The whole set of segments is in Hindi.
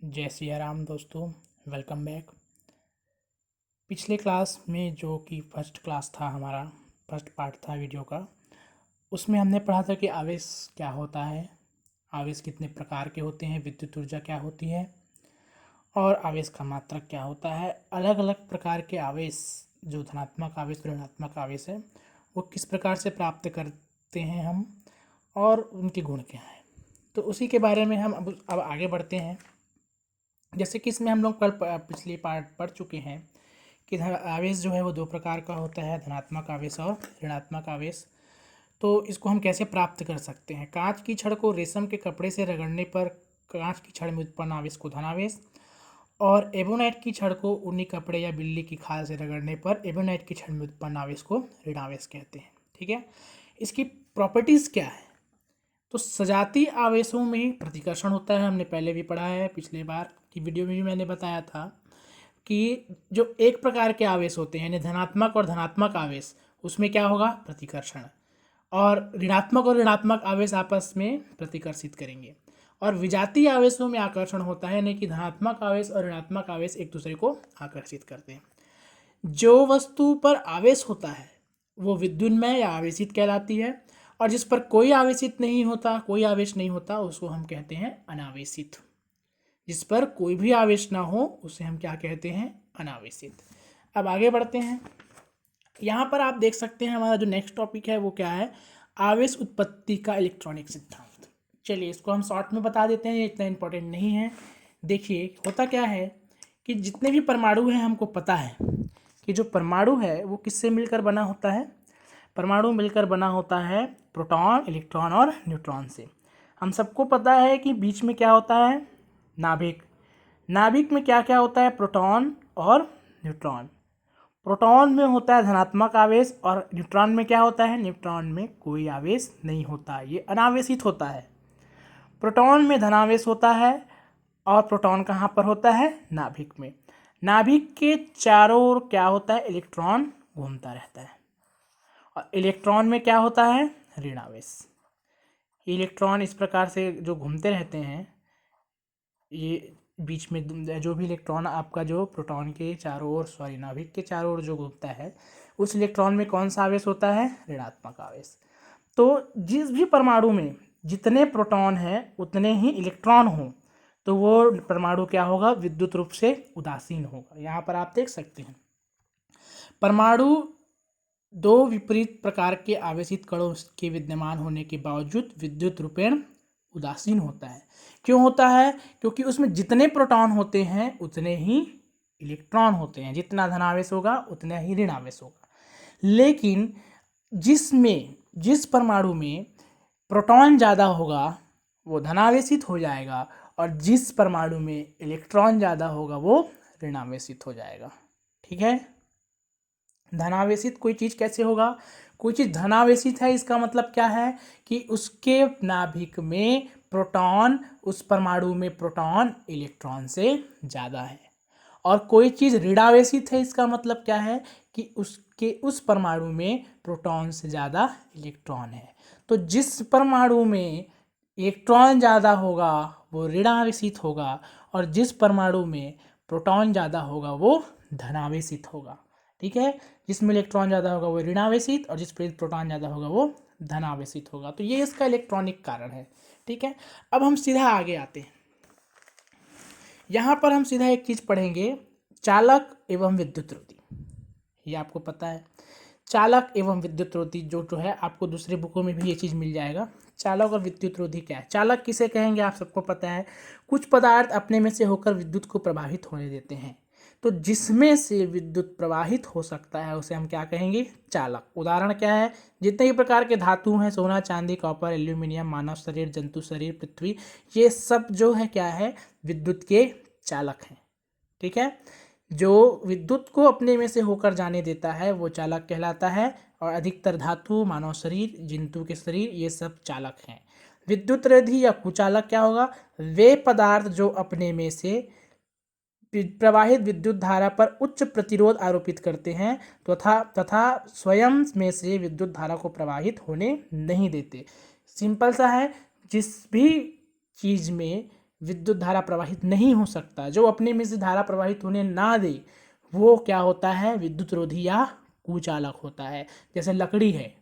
जय सिया राम दोस्तों, वेलकम बैक। पिछले क्लास में जो कि फर्स्ट क्लास था हमारा, फर्स्ट पार्ट था वीडियो का, उसमें हमने पढ़ा था कि आवेश क्या होता है, आवेश कितने प्रकार के होते हैं, विद्युत ऊर्जा क्या होती है और आवेश का मात्रक क्या होता है। अलग अलग प्रकार के आवेश, जो धनात्मक आवेश ऋणात्मक आवेश है, वो किस प्रकार से प्राप्त करते हैं हम और उनके गुण क्या हैं। तो उसी के बारे में हम अब आगे बढ़ते हैं। जैसे कि इसमें हम लोग कल पिछली पार्ट पढ़ चुके हैं कि आवेश जो है वो दो प्रकार का होता है, धनात्मक आवेश और ऋणात्मक आवेश। तो इसको हम कैसे प्राप्त कर सकते हैं। कांच की छड़ को रेशम के कपड़े से रगड़ने पर कांच की छड़ में उत्पन्न आवेश को धनावेश, और एबोनाइट की छड़ को ऊनी कपड़े या बिल्ली की खाल से रगड़ने पर एबोनाइट की छड़ में उत्पन्न आवेश को ऋणावेश कहते हैं। ठीक है, इसकी प्रॉपर्टीज़ क्या है। तो सजातीय आवेशों में प्रतिकर्षण होता है, हमने पहले भी पढ़ा है, पिछले बार की वीडियो में भी मैंने बताया था कि जो एक प्रकार के आवेश होते हैं, यानी धनात्मक और धनात्मक आवेश, उसमें क्या होगा, प्रतिकर्षण, और ऋणात्मक आवेश आपस में प्रतिकर्षित करेंगे। और विजातीय आवेशों में आकर्षण होता है, यानी कि धनात्मक आवेश और ऋणात्मक आवेश एक दूसरे को आकर्षित करते हैं। जो वस्तु पर आवेश होता है वो विद्युन्मय या आवेशित कहलाती है, और जिस पर कोई आवेशित नहीं होता, कोई आवेश नहीं होता, उसको हम कहते हैं अनावेशित। जिस पर कोई भी आवेश ना हो उसे हम क्या कहते हैं, अनावेशित। अब आगे बढ़ते हैं। यहाँ पर आप देख सकते हैं हमारा जो नेक्स्ट टॉपिक है वो क्या है, आवेश उत्पत्ति का इलेक्ट्रॉनिक सिद्धांत। चलिए इसको हम शॉर्ट में बता देते हैं, ये इतना इम्पोर्टेंट नहीं है। देखिए होता क्या है कि जितने भी परमाणु हैं, हमको पता है कि जो परमाणु है वो किससे मिलकर बना होता है। परमाणु मिलकर बना होता है प्रोटॉन, इलेक्ट्रॉन और न्यूट्रॉन से। हम सबको पता है कि बीच में क्या होता है, नाभिक। नाभिक में क्या क्या होता है, प्रोटॉन और न्यूट्रॉन। प्रोटॉन में होता है धनात्मक आवेश और न्यूट्रॉन में क्या होता है, न्यूट्रॉन में कोई आवेश नहीं होता, ये अनावेशित होता है। प्रोटॉन में धनावेश होता है और प्रोटॉन कहाँ पर होता है, नाभिक में। नाभिक के चारों ओर क्या होता है, इलेक्ट्रॉन घूमता रहता है, और इलेक्ट्रॉन में क्या होता है, ऋण आवेश। इलेक्ट्रॉन इस प्रकार से जो घूमते रहते हैं, ये बीच में जो भी इलेक्ट्रॉन आपका जो प्रोटॉन के चारों ओर, नाभिक के चारों ओर जो घूमता है, उस इलेक्ट्रॉन में कौन सा आवेश होता है, ऋणात्मक आवेश। तो जिस भी परमाणु में जितने प्रोटॉन हैं उतने ही इलेक्ट्रॉन हों, तो वो परमाणु क्या होगा, विद्युत रूप से उदासीन होगा। यहाँ पर आप देख सकते हैं परमाणु दो विपरीत प्रकार के आवेशित कणों के विद्यमान होने के बावजूद विद्युत रूपेण उदासीन होता है। क्यों होता है, क्योंकि उसमें जितने प्रोटॉन होते हैं उतने ही इलेक्ट्रॉन होते हैं, जितना धनावेश होगा उतना ही ऋण आवेश होगा। लेकिन जिस परमाणु में प्रोटॉन ज़्यादा होगा वो धनावेशित हो जाएगा, और जिस परमाणु में इलेक्ट्रॉन ज़्यादा होगा वो ऋणावेशित हो जाएगा। ठीक है, धनावेशित कोई चीज़ कैसे होगा, कोई चीज़ धनावेशित है इसका मतलब क्या है कि उसके नाभिक में प्रोटॉन, उस परमाणु में प्रोटॉन इलेक्ट्रॉन से ज़्यादा है। और कोई चीज़ ऋणावेशित है इसका मतलब क्या है कि उस परमाणु में प्रोटॉन से ज़्यादा इलेक्ट्रॉन है। तो जिस परमाणु में इलेक्ट्रॉन ज़्यादा होगा वो ऋणावेशित होगा, और जिस परमाणु में प्रोटॉन ज़्यादा होगा वो धनावेशित होगा। ठीक है, जिसमें इलेक्ट्रॉन ज़्यादा होगा वो ऋणावेशित, और जिस पर प्रोटॉन ज़्यादा होगा वो धनावेशित होगा। तो ये इसका इलेक्ट्रॉनिक कारण है। ठीक है, अब हम सीधा आगे आते हैं। यहाँ पर हम सीधा एक चीज़ पढ़ेंगे, चालक एवं विद्युत रोधी। ये आपको पता है, चालक एवं विद्युत रोधी जो है आपको दूसरे बुकों में भी ये चीज़ मिल जाएगा। चालक और विद्युत रोधी क्या है, चालक किसे कहेंगे आप सबको पता है, कुछ पदार्थ अपने में से होकर विद्युत को प्रभावित होने देते हैं। तो जिसमें से विद्युत प्रवाहित हो सकता है उसे हम क्या कहेंगे, चालक। उदाहरण क्या है, जितने भी प्रकार के धातु हैं, सोना, चांदी, कॉपर, एल्यूमिनियम, मानव शरीर, जंतु शरीर, पृथ्वी, ये सब जो है क्या है, विद्युत के चालक हैं। ठीक है, जो विद्युत को अपने में से होकर जाने देता है वो चालक कहलाता है, और अधिकतर धातु, मानव शरीर, जंतु के शरीर, ये सब चालक हैं। विद्युत रोधी या कुचालक क्या होगा, वे पदार्थ जो अपने में से प्रवाहित विद्युत धारा पर उच्च प्रतिरोध आरोपित करते हैं तथा स्वयं में से विद्युत धारा को प्रवाहित होने नहीं देते। सिंपल सा है, जिस भी चीज़ में विद्युत धारा प्रवाहित नहीं हो सकता, जो अपने में से धारा प्रवाहित होने ना दे, वो क्या होता है, विद्युत रोधी या कुचालक होता है। जैसे लकड़ी है,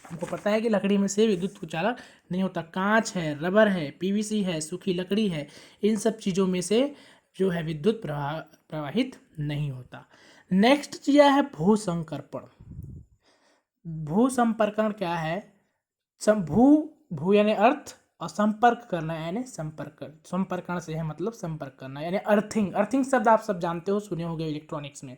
हमको पता है कि लकड़ी में से विद्युत कुचालक नहीं होता। कांच है, रबर है, पीवीसी है, सूखी लकड़ी है, इन सब चीज़ों में से जो है विद्युत प्रवाहित नहीं होता। नेक्स्ट चीज़ है भूसंकर्पण। भूसंपर्कण क्या है? भू यानी अर्थ और संपर्क करना यानी संपर्कण से है मतलब संपर्क करना यानी अर्थिंग। अर्थिंग शब्द आप सब जानते हो, सुने होंगे इलेक्ट्रॉनिक्स में।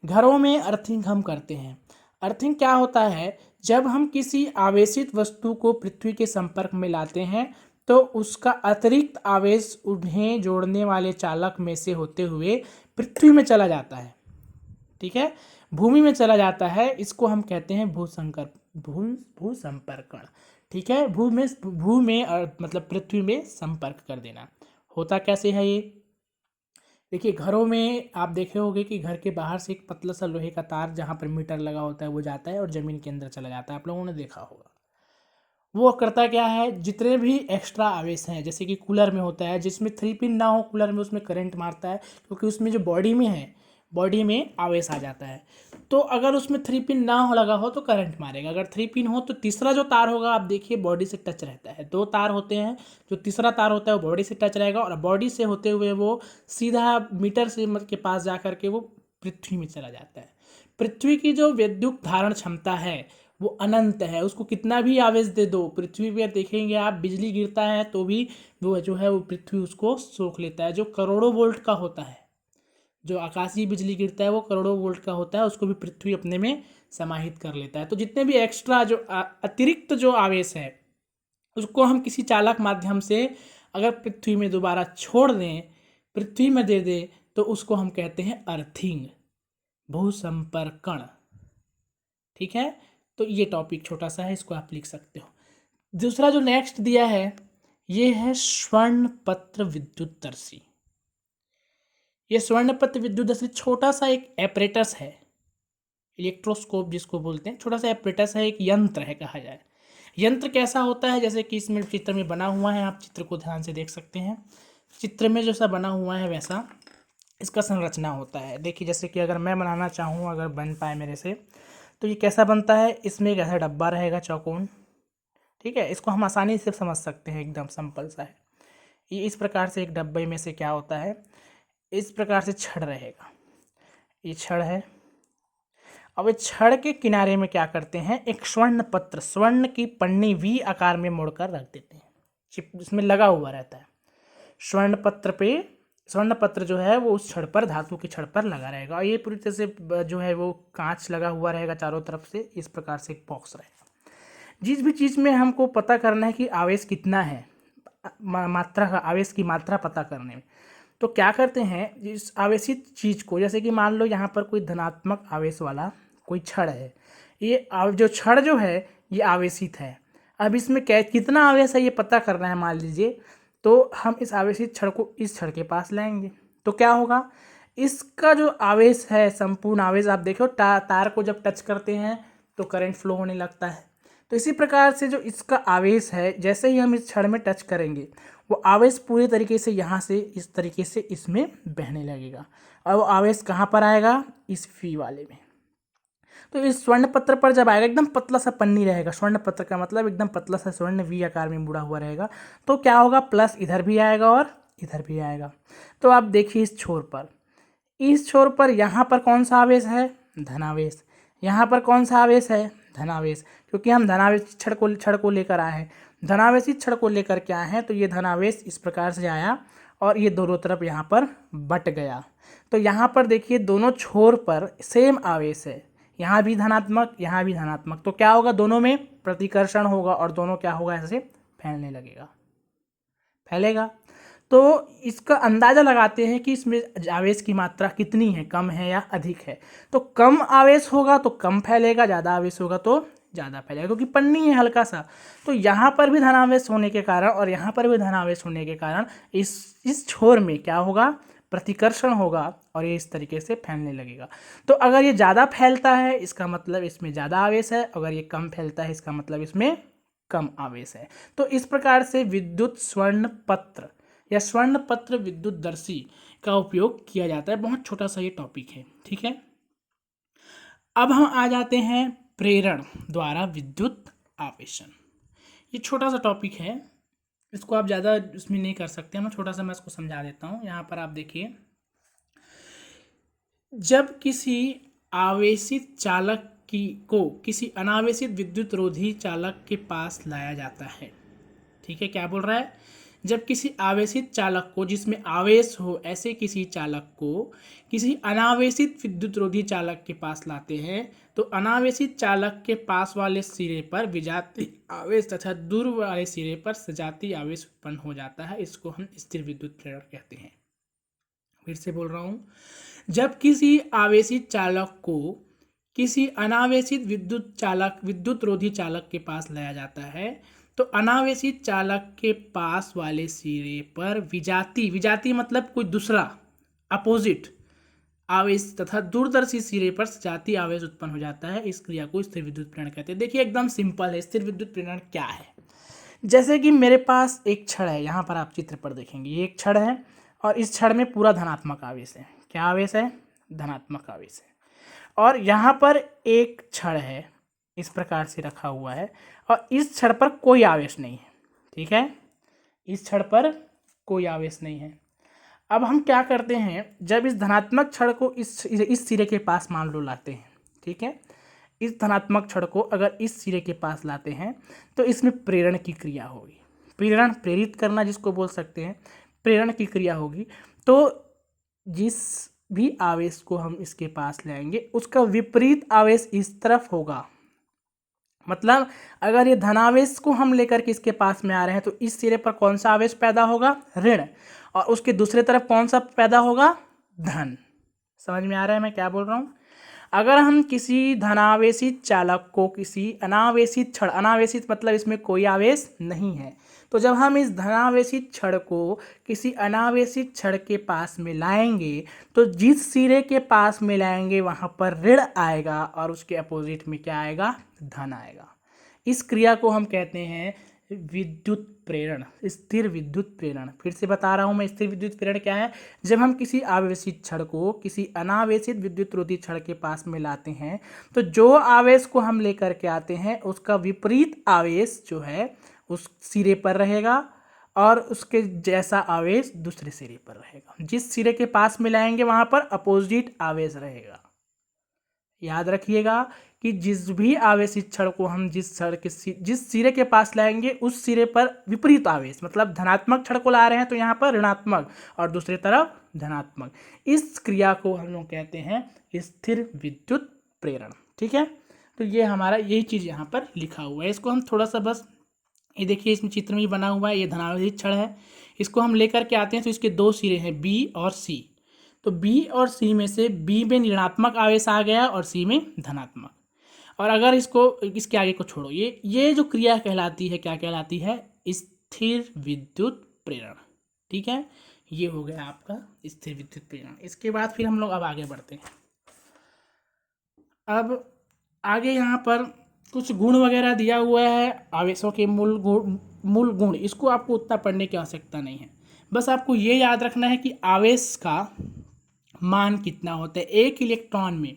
घरों में अर्थिंग हम करते हैं। अर्थिंग क्या होता है? जब हम किसी आवेशित वस्तु को पृथ्वी के संपर्क में लाते हैं तो उसका अतिरिक्त आवेश उन्हें जोड़ने वाले चालक में से होते हुए पृथ्वी में चला जाता है। ठीक है, भूमि में चला जाता है। इसको हम कहते हैं भूसंपर्कण। ठीक है, भू में मतलब पृथ्वी में संपर्क कर देना। होता कैसे है ये? देखिए, घरों में आप देखे होंगे कि घर के बाहर से एक पतला सा लोहे का तार जहाँ पर मीटर लगा होता है वो जाता है और ज़मीन के अंदर चला जाता है। आप लोगों ने देखा होगा। वो करता क्या है, जितने भी एक्स्ट्रा आवेश हैं, जैसे कि कूलर में होता है, जिसमें 3 पिन ना हो कूलर में, उसमें करंट मारता है क्योंकि उसमें जो बॉडी में आवेश आ जाता है। तो अगर उसमें 3 पिन ना हो लगा हो तो करंट मारेगा। अगर 3 पिन हो तो तीसरा जो तार होगा, आप देखिए बॉडी से टच रहता है। 2 तार होते हैं, जो तीसरा तार होता है वो बॉडी से टच रहेगा और बॉडी से होते हुए वो सीधा मीटर से के पास जा करके वो पृथ्वी में चला जाता है। पृथ्वी की जो विद्युत धारण क्षमता है वो अनंत है। उसको कितना भी आवेश दे दो, पृथ्वी पर देखेंगे आप, बिजली गिरता है तो भी वो जो है वो पृथ्वी उसको सोख लेता है। जो करोड़ों वोल्ट का होता है, जो आकाशीय बिजली गिरता है वो करोड़ों वोल्ट का होता है, उसको भी पृथ्वी अपने में समाहित कर लेता है। तो जितने भी एक्स्ट्रा जो अतिरिक्त जो आवेश है उसको हम किसी चालक माध्यम से अगर पृथ्वी में दोबारा छोड़ दें, पृथ्वी में दे दें, तो उसको हम कहते हैं अर्थिंग, भूसंपर्कण। ठीक है, तो ये टॉपिक छोटा सा है, इसको आप लिख सकते हो। दूसरा जो नेक्स्ट दिया है ये है स्वर्णपत्र विद्युतदर्शी। ये स्वर्णपत्र विद्युतदर्शी छोटा सा एक एपरेटस है, इलेक्ट्रोस्कोप जिसको बोलते हैं। छोटा सा एपरेटस है, एक यंत्र है कहा जाए। यंत्र कैसा होता है? जैसे कि इसमें चित्र में बना हुआ है, आप चित्र को ध्यान से देख सकते हैं। चित्र में जैसा बना हुआ है वैसा इसका संरचना होता है। देखिए, जैसे कि अगर मैं बनाना चाहूँ, अगर बन पाए मेरे से, तो ये कैसा बनता है? इसमें एक ऐसा डब्बा रहेगा चौकोन। ठीक है, इसको हम आसानी से समझ सकते हैं, एकदम सिंपल सा है। ये इस प्रकार से एक डब्बे में से क्या होता है, इस प्रकार से छड़ रहेगा। ये छड़ है। अब इस छड़ के किनारे में क्या करते हैं, एक स्वर्ण पत्र, स्वर्ण की पन्नी वी आकार में मोड़कर रख देते हैं। चिप इसमें लगा हुआ रहता है। स्वर्ण पत्र जो है वो उस छड़ पर, धातु की छड़ पर लगा रहेगा और ये पूरी तरह से जो है वो कांच लगा हुआ रहेगा चारों तरफ से। इस प्रकार से एक बॉक्स रहेगा। जिस भी चीज़ में हमको पता करना है कि आवेश कितना है, मात्रा का, आवेश की मात्रा पता करने में, तो क्या करते हैं, इस आवेशित चीज़ को, जैसे कि मान लो यहाँ पर कोई धनात्मक आवेश वाला कोई छड़ है। ये जो छड़ जो है ये आवेशित है। अब इसमें कितना आवेश है ये पता करना है मान लीजिए, तो हम इस आवेशित छड़ को इस छड़ के पास लाएंगे तो क्या होगा, इसका जो आवेश है, संपूर्ण आवेश, आप देखो तार को जब टच करते हैं तो करंट फ्लो होने लगता है। तो इसी प्रकार से जो इसका आवेश है, जैसे ही हम इस छड़ में टच करेंगे वो आवेश पूरी तरीके से यहाँ से इस तरीके से इसमें बहने लगेगा और वो आवेश कहाँ पर आएगा, इस फी वाले में। तो इस स्वर्ण पत्र पर जब आएगा, एकदम पतला सा पन्नी रहेगा, स्वर्ण पत्र का मतलब एकदम पतला सा स्वर्ण वी आकार में मुड़ा हुआ रहेगा। तो क्या होगा, प्लस इधर भी आएगा और इधर भी आएगा। तो आप देखिए इस छोर पर यहाँ पर कौन सा आवेश है, धनावेश। यहाँ पर कौन सा आवेश है, धनावेश, क्योंकि हम धनावेश छड़ को लेकर आए हैं। धनावेशी छड़ को लेकर के आए हैं तो ये धनावेश इस प्रकार से आया और ये दोनों तरफ यहाँ पर बट गया। तो यहाँ पर देखिए दोनों छोर पर सेम आवेश है, यहाँ भी धनात्मक, यहाँ भी धनात्मक। तो क्या होगा, दोनों में प्रतिकर्षण होगा और दोनों क्या होगा, ऐसे फैलेगा। तो इसका अंदाज़ा लगाते हैं कि इसमें आवेश की मात्रा कितनी है, कम है या अधिक है। तो कम आवेश होगा तो कम फैलेगा, ज़्यादा आवेश होगा तो ज़्यादा फैलेगा, क्योंकि पन्नी है हल्का सा। तो यहाँ पर भी धनावेश होने के कारण और यहाँ पर भी धनावेश होने के कारण इस छोर में क्या होगा, प्रतिकर्षण होगा और ये इस तरीके से फैलने लगेगा। तो अगर ये ज़्यादा फैलता है इसका मतलब इसमें ज़्यादा आवेश है, अगर ये कम फैलता है इसका मतलब इसमें कम आवेश है। तो इस प्रकार से विद्युत स्वर्ण पत्र या स्वर्ण पत्र विद्युतदर्शी का उपयोग किया जाता है। बहुत छोटा सा ये टॉपिक है, ठीक है। अब हम आ जाते हैं प्रेरण द्वारा विद्युत आवेशन। ये छोटा सा टॉपिक है, इसको आप ज़्यादा इसमें नहीं कर सकते, मैं छोटा सा मैं इसको समझा देता हूँ। यहाँ पर आप देखिए, जब किसी आवेशित चालक को किसी अनावेशित विद्युत रोधी चालक के पास लाया जाता है, ठीक है, क्या बोल रहा है, जब किसी आवेशित चालक को, जिसमें आवेश हो, ऐसे किसी चालक को किसी अनावेशित विद्युत रोधी चालक के पास लाते हैं तो अनावेशित चालक के पास वाले सिरे पर विजातीय आवेश तथा दूर वाले सिरे पर सजातीय आवेश उत्पन्न हो जाता है। इसको हम स्थिर विद्युत प्रेरण कहते हैं। फिर से बोल रहा हूँ, जब किसी आवेशित चालक को किसी अनावेशित विद्युत रोधी चालक के पास लाया जाता है तो अनावेशित चालक के पास वाले सिरे पर विजातीय मतलब कोई दूसरा अपोजिट आवेश तथा दूरदर्शी सिरे पर सजातीय आवेश उत्पन्न हो जाता है। इस क्रिया को स्थिर विद्युत प्रेरण कहते हैं। देखिए एकदम सिंपल है, स्थिर विद्युत प्रेरण क्या है। जैसे कि मेरे पास एक छड़ है, यहाँ पर आप चित्र पर देखेंगे, ये एक छड़ है और इस छड़ में पूरा धनात्मक आवेश है। क्या आवेश है? धनात्मक आवेश है। और यहाँ पर एक छड़ है, इस प्रकार से रखा हुआ है और इस छड़ पर कोई आवेश नहीं है, ठीक है, इस छड़ पर कोई आवेश नहीं है। अब हम क्या करते हैं, जब इस धनात्मक छड़ को इस सिरे के पास मान लो लाते हैं, ठीक है, इस धनात्मक छड़ को अगर इस सिरे के पास लाते हैं तो इसमें प्रेरण की क्रिया होगी। प्रेरण, प्रेरित करना जिसको बोल सकते हैं, प्रेरण की क्रिया होगी। तो जिस भी आवेश को हम इसके पास लाएंगे उसका विपरीत आवेश इस तरफ होगा। मतलब अगर ये धनावेश को हम लेकर के इसके पास में आ रहे हैं तो इस सिरे पर कौन सा आवेश पैदा होगा? ऋण। और उसके दूसरे तरफ कौन सा पैदा होगा? धन। समझ में आ रहा है मैं क्या बोल रहा हूँ? अगर हम किसी धनावेशित चालक को किसी अनावेशित छड़, अनावेशित मतलब इसमें कोई आवेश नहीं है, तो जब हम इस धनावेशित छड़ को किसी अनावेशित छड़ के पास में लाएंगे तो जिस सिरे के पास में लाएंगे वहाँ पर ऋण आएगा और उसके अपोजिट में क्या आएगा? धन आएगा। इस क्रिया को हम कहते हैं विद्युत प्रेरण, स्थिर विद्युत प्रेरण। फिर से बता रहा हूँ मैं, स्थिर विद्युत प्रेरण क्या है? जब हम किसी आवेशित छड़ को किसी अनावेशित विद्युत रोधी छड़ के पास में लाते हैं तो जो आवेश को हम लेकर के आते हैं उसका विपरीत आवेश जो है उस सिरे पर रहेगा और उसके जैसा आवेश दूसरे सिरे पर रहेगा। जिस सिरे के पास में लाएंगे वहां पर अपोजिट आवेश रहेगा। याद रखिएगा कि जिस भी आवेशित छड़ को हम जिस सिरे के पास लाएंगे उस सिरे पर विपरीत आवेश, मतलब धनात्मक छड़ को ला रहे हैं तो यहाँ पर ऋणात्मक और दूसरी तरफ धनात्मक। इस क्रिया को हम लोग कहते हैं स्थिर विद्युत प्रेरण, ठीक है। तो ये हमारा यही चीज़ यहाँ पर लिखा हुआ है। इसको हम थोड़ा सा बस, ये देखिए इसमें चित्र में बना हुआ है, ये धनावेशित छड़ है, इसको हम लेकर के आते हैं तो इसके दो सिरे हैं बी और सी। तो बी और सी में से बी में ऋणात्मक आवेश आ गया और सी में धनात्मक। और अगर इसके आगे को छोड़ो, ये जो क्रिया कहलाती है, क्या कहलाती है? स्थिर विद्युत प्रेरण, ठीक है। ये हो गया आपका स्थिर विद्युत प्रेरण। इसके बाद फिर हम लोग अब आगे बढ़ते हैं। अब आगे यहाँ पर कुछ गुण वगैरह दिया हुआ है, आवेशों के मूल गुण। इसको आपको उतना पढ़ने की आवश्यकता नहीं है, बस आपको ये याद रखना है कि आवेश का मान कितना होता है, एक इलेक्ट्रॉन में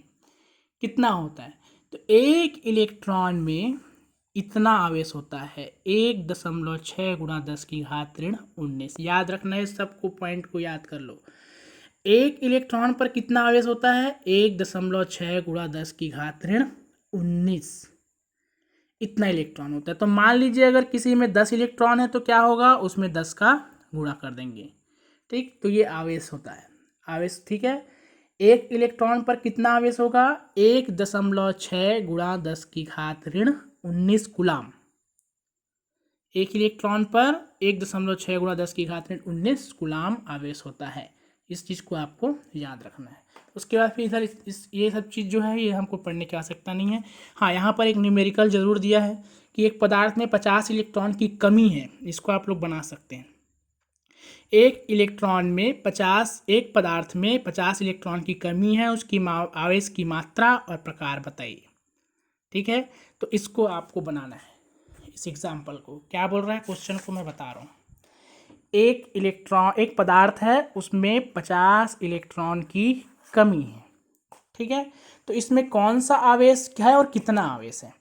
कितना होता है। तो एक इलेक्ट्रॉन में इतना आवेश होता है 1.6 गुणा 10 की घात ऋण 19। याद रखना है, सबको पॉइंट को याद कर लो। एक इलेक्ट्रॉन पर कितना आवेश होता है? 1.6 गुणा 10 की घात ऋण 19, इतना इलेक्ट्रॉन होता है। तो मान लीजिए अगर किसी में 10 इलेक्ट्रॉन है तो क्या होगा? उसमें 10 का गुणा कर देंगे, ठीक। तो ये आवेश होता है, आवेश, ठीक है। एक इलेक्ट्रॉन पर कितना आवेश होगा? 1.6 गुणा 10 की घात ऋण 19 कूलाम। एक इलेक्ट्रॉन पर 1.6 गुणा 10 की घात ऋण 19 कूलाम आवेश होता है। इस चीज़ को आपको याद रखना है। उसके बाद फिर इधर ये सब चीज़ जो है ये हमको पढ़ने की आवश्यकता नहीं है। हाँ, यहाँ पर एक न्यूमेरिकल जरूर दिया है कि एक पदार्थ में 50 इलेक्ट्रॉन की कमी है, इसको आप लोग बना सकते हैं। एक पदार्थ में 50 इलेक्ट्रॉन की कमी है, उसकी आवेश की मात्रा और प्रकार बताइए, ठीक है। तो इसको आपको बनाना है, इस एग्जाम्पल को। क्या बोल रहा है क्वेश्चन को मैं बता रहा हूँ। एक पदार्थ है, उसमें 50 इलेक्ट्रॉन की कमी है, ठीक है। तो इसमें कौन सा आवेश क्या है और कितना आवेश है।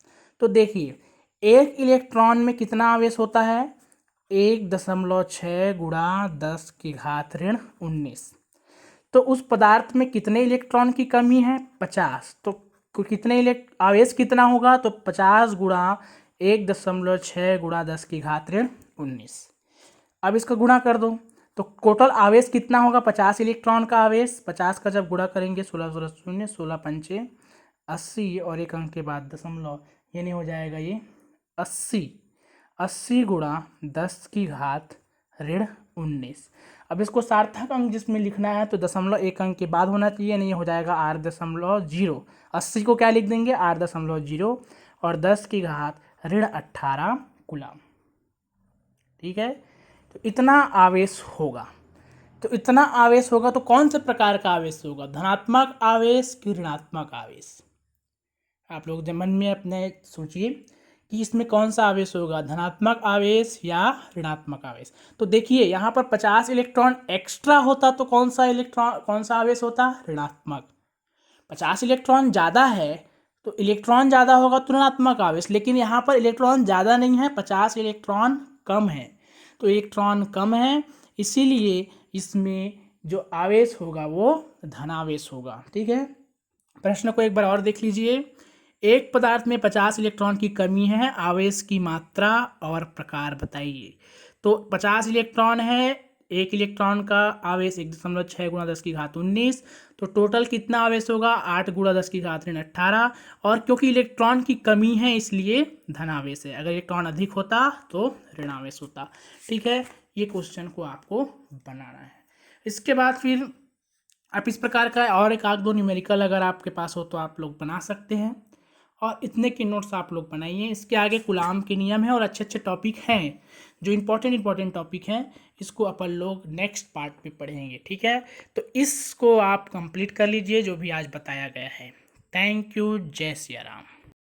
तो देखिए, एक इलेक्ट्रॉन में कितना आवेश होता है, 1.6 गुणा 10⁻19। तो उस पदार्थ में कितने इलेक्ट्रॉन की कमी है, 50। तो कितने आवेश कितना होगा, तो 50 गुणा 1.6 गुणा 10⁻19। अब इसका गुणा कर दो, तो टोटल आवेश कितना होगा, 50 इलेक्ट्रॉन का आवेश। 50 का जब गुणा करेंगे 16 शून्य 16 पंचे 80 और एक अंक के बाद दशमलव, यानी हो जाएगा ये 80 गुणा 10⁻19। अब इसको सार्थक अंक जिसमें लिखना है तो दशमलव एक अंक के बाद होना चाहिए, नहीं हो जाएगा 8.0। 80 को क्या लिख देंगे, 8.0 और 10⁻18 कूलम, ठीक है। तो इतना आवेश होगा। तो इतना आवेश होगा तो कौन से प्रकार का आवेश होगा, धनात्मक आवेश कि ऋणात्मक आवेश। आप लोग मन में अपने सोचिए कि इसमें कौन सा आवेश होगा, धनात्मक आवेश या ऋणात्मक आवेश। तो देखिए यहाँ पर 50 इलेक्ट्रॉन एक्स्ट्रा होता तो कौन सा आवेश होता, ऋणात्मक। 50 इलेक्ट्रॉन ज़्यादा है तो इलेक्ट्रॉन ज़्यादा होगा तो ऋणात्मक आवेश, लेकिन यहाँ पर इलेक्ट्रॉन ज़्यादा नहीं है, 50 इलेक्ट्रॉन कम है। तो इलेक्ट्रॉन कम है, इसीलिए इसमें जो आवेश होगा वो धनावेश होगा, ठीक है। प्रश्न को एक बार और देख लीजिए। एक पदार्थ में 50 इलेक्ट्रॉन की कमी है, आवेश की मात्रा और प्रकार बताइए। तो 50 इलेक्ट्रॉन है, एक इलेक्ट्रॉन का आवेश 1.6 गुणा 10⁻19। तो टोटल कितना आवेश होगा, 8 गुणा 10⁻18। और क्योंकि इलेक्ट्रॉन की कमी है इसलिए धनावेश है, अगर इलेक्ट्रॉन अधिक होता तो ऋणावेश होता, ठीक है। ये क्वेश्चन को आपको बनाना है। इसके बाद फिर आप इस प्रकार का और एक आध दो न्यूमेरिकल अगर आपके पास हो तो आप लोग बना सकते हैं, और इतने की नोट्स आप लोग बनाइए। इसके आगे कूलाम के नियम है और अच्छे अच्छे टॉपिक हैं जो इंपॉर्टेंट टॉपिक हैं, इसको अपन लोग नेक्स्ट पार्ट पे पढ़ेंगे, ठीक है। तो इसको आप कंप्लीट कर लीजिए जो भी आज बताया गया है। थैंक यू, जय सिया राम।